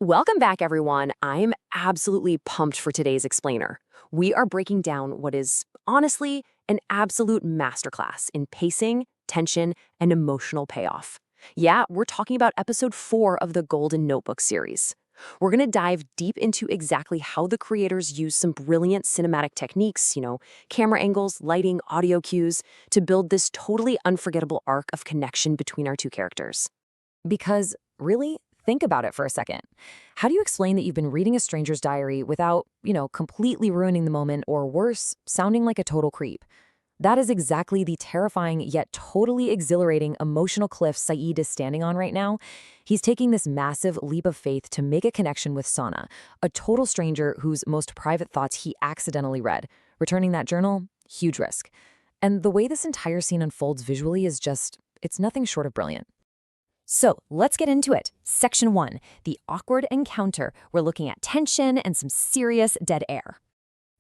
Welcome back, everyone. I'm absolutely pumped for today's explainer. We are breaking down what is, honestly, an absolute masterclass in pacing, tension, and emotional payoff. Yeah, we're talking about episode 4 of the Golden Notebook series. We're going to dive deep into exactly how the creators use some brilliant cinematic techniques, camera angles, lighting, audio cues, to build this totally unforgettable arc of connection between our two characters. Because, really, think about it for a second. How do you explain that you've been reading a stranger's diary without, completely ruining the moment or worse, sounding like a total creep? That is exactly the terrifying yet totally exhilarating emotional cliff Saeed is standing on right now. He's taking this massive leap of faith to make a connection with Sana, a total stranger whose most private thoughts he accidentally read. Returning that journal, huge risk. And the way this entire scene unfolds visually is it's nothing short of brilliant. So let's get into it. Section 1, the awkward encounter. We're looking at tension and some serious dead air.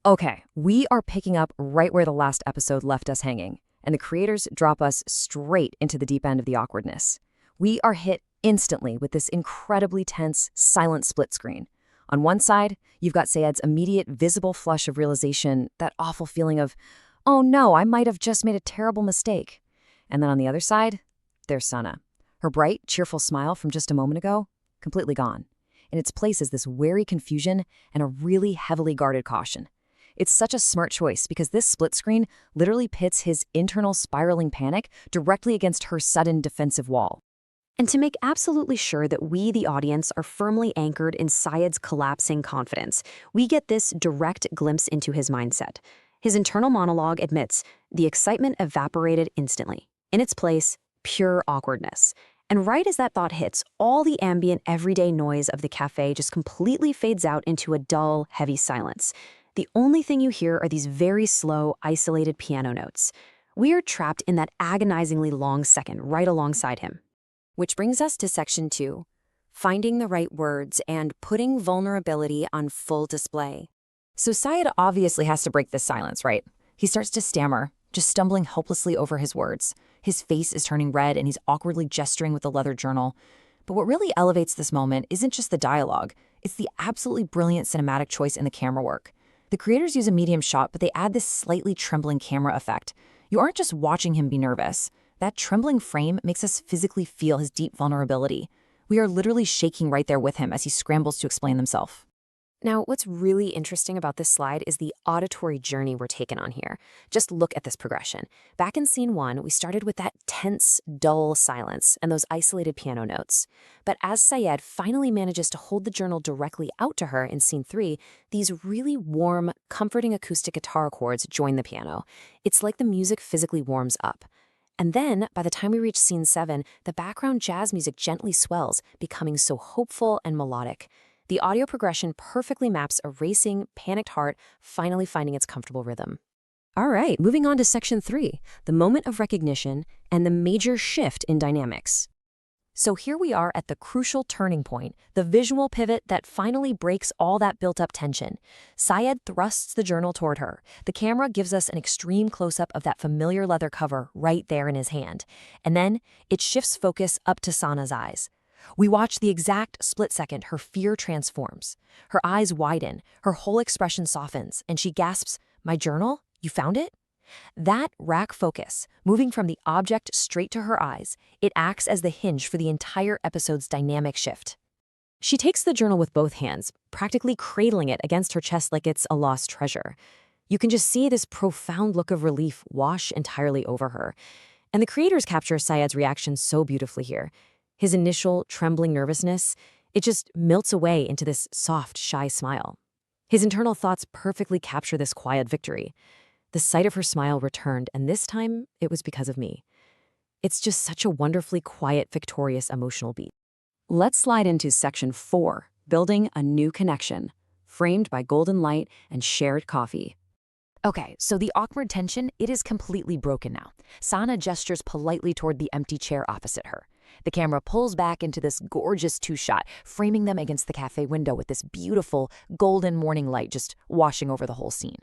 Okay, we are picking up right where the last episode left us hanging, and the creators drop us straight into the deep end of the awkwardness. We are hit instantly with this incredibly tense, silent split screen. On one side, you've got Sayed's immediate visible flush of realization, that awful feeling of, oh no, I might have just made a terrible mistake. And then on the other side, there's Sana. Her bright, cheerful smile from just a moment ago, completely gone. In its place is this wary confusion and a really heavily guarded caution. It's such a smart choice because this split screen literally pits his internal spiraling panic directly against her sudden defensive wall. And to make absolutely sure that we, the audience, are firmly anchored in Syed's collapsing confidence, we get this direct glimpse into his mindset. His internal monologue admits the excitement evaporated instantly. In its place, pure awkwardness. And right as that thought hits, all the ambient, everyday noise of the cafe just completely fades out into a dull, heavy silence. The only thing you hear are these very slow, isolated piano notes. We are trapped in that agonizingly long second right alongside him. Which brings us to section 2, finding the right words and putting vulnerability on full display. So Syed obviously has to break this silence, right? He starts to stammer, just stumbling hopelessly over his words. His face is turning red and he's awkwardly gesturing with the leather journal. But what really elevates this moment isn't just the dialogue, it's the absolutely brilliant cinematic choice in the camera work. The creators use a medium shot, but they add this slightly trembling camera effect. You aren't just watching him be nervous. That trembling frame makes us physically feel his deep vulnerability. We are literally shaking right there with him as he scrambles to explain himself. Now, what's really interesting about this slide is the auditory journey we're taken on here. Just look at this progression. Back in scene 1, we started with that tense, dull silence and those isolated piano notes. But as Syed finally manages to hold the journal directly out to her in scene 3, these really warm, comforting acoustic guitar chords join the piano. It's like the music physically warms up. And then, by the time we reach scene 7, the background jazz music gently swells, becoming so hopeful and melodic. The audio progression perfectly maps a racing, panicked heart finally finding its comfortable rhythm. All right, moving on to section 3, the moment of recognition and the major shift in dynamics. So here we are at the crucial turning point, the visual pivot that finally breaks all that built-up tension. Syed thrusts the journal toward her. The camera gives us an extreme close-up of that familiar leather cover right there in his hand. And then it shifts focus up to Sana's eyes. We watch the exact split second her fear transforms. Her eyes widen, her whole expression softens, and she gasps, "My journal? You found it?" That rack focus, moving from the object straight to her eyes, it acts as the hinge for the entire episode's dynamic shift. She takes the journal with both hands, practically cradling it against her chest like it's a lost treasure. You can just see this profound look of relief wash entirely over her. And the creators capture Syed's reaction so beautifully here. His initial trembling nervousness, it just melts away into this soft, shy smile. His internal thoughts perfectly capture this quiet victory. The sight of her smile returned, and this time, it was because of me. It's just such a wonderfully quiet, victorious emotional beat. Let's slide into section 4, building a new connection, framed by golden light and shared coffee. Okay, so the awkward tension, it is completely broken now. Sana gestures politely toward the empty chair opposite her. The camera pulls back into this gorgeous two-shot, framing them against the cafe window with this beautiful golden morning light just washing over the whole scene.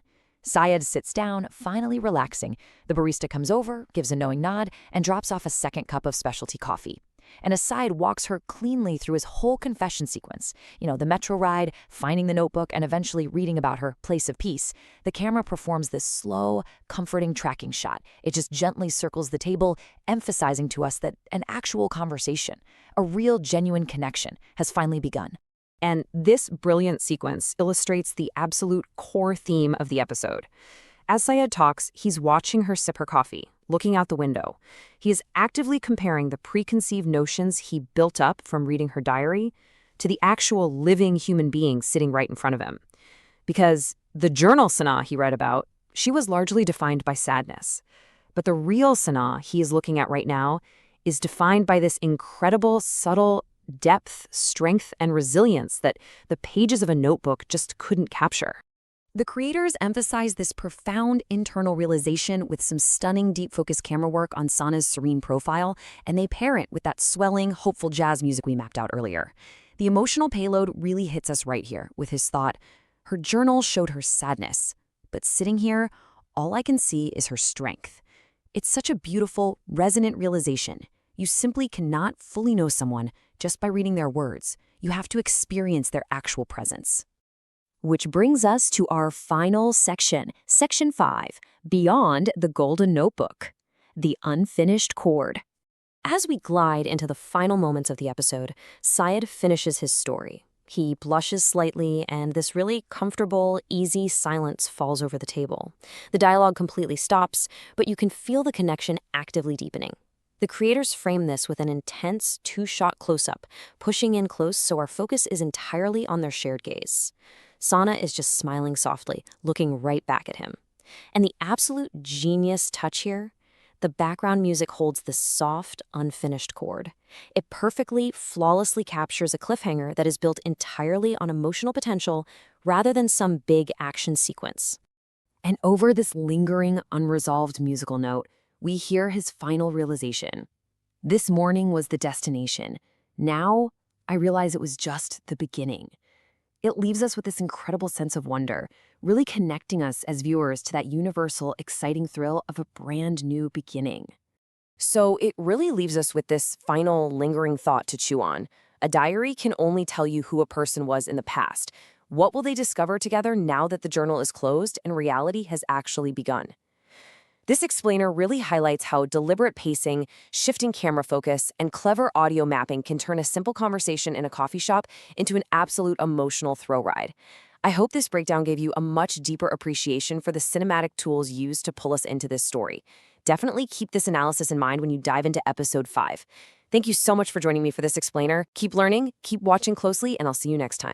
Syed sits down, finally relaxing. The barista comes over, gives a knowing nod, and drops off a second cup of specialty coffee. and Syed walks her cleanly through his whole confession sequence. The metro ride, finding the notebook, and eventually reading about her place of peace. The camera performs this slow, comforting tracking shot. It just gently circles the table, emphasizing to us that an actual conversation, a real genuine connection, has finally begun. And this brilliant sequence illustrates the absolute core theme of the episode. As Syed talks, he's watching her sip her coffee, looking out the window. He is actively comparing the preconceived notions he built up from reading her diary to the actual living human being sitting right in front of him. Because the journal Sanaa he read about, she was largely defined by sadness. But the real Sanaa he is looking at right now is defined by this incredible, subtle depth, strength, and resilience that the pages of a notebook just couldn't capture. The creators emphasize this profound internal realization with some stunning deep focus camera work on Sana's serene profile, and they pair it with that swelling, hopeful jazz music we mapped out earlier. The emotional payload really hits us right here with his thought, her journal showed her sadness, but sitting here, all I can see is her strength. It's such a beautiful, resonant realization. You simply cannot fully know someone just by reading their words. You have to experience their actual presence. Which brings us to our final section, Section 5, Beyond the Golden Notebook, the unfinished chord. As we glide into the final moments of the episode, Syed finishes his story. He blushes slightly, and this really comfortable, easy silence falls over the table. The dialogue completely stops, but you can feel the connection actively deepening. The creators frame this with an intense two-shot close-up, pushing in close so our focus is entirely on their shared gaze. Sana is just smiling softly, looking right back at him. And the absolute genius touch here, the background music holds this soft, unfinished chord. It perfectly, flawlessly captures a cliffhanger that is built entirely on emotional potential rather than some big action sequence. And over this lingering, unresolved musical note, we hear his final realization. This morning was the destination. Now, I realize it was just the beginning. It leaves us with this incredible sense of wonder, really connecting us as viewers to that universal, exciting thrill of a brand new beginning. So it really leaves us with this final, lingering thought to chew on. A diary can only tell you who a person was in the past. What will they discover together now that the journal is closed and reality has actually begun? This explainer really highlights how deliberate pacing, shifting camera focus, and clever audio mapping can turn a simple conversation in a coffee shop into an absolute emotional thrill ride. I hope this breakdown gave you a much deeper appreciation for the cinematic tools used to pull us into this story. Definitely keep this analysis in mind when you dive into episode 5. Thank you so much for joining me for this explainer. Keep learning, keep watching closely, and I'll see you next time.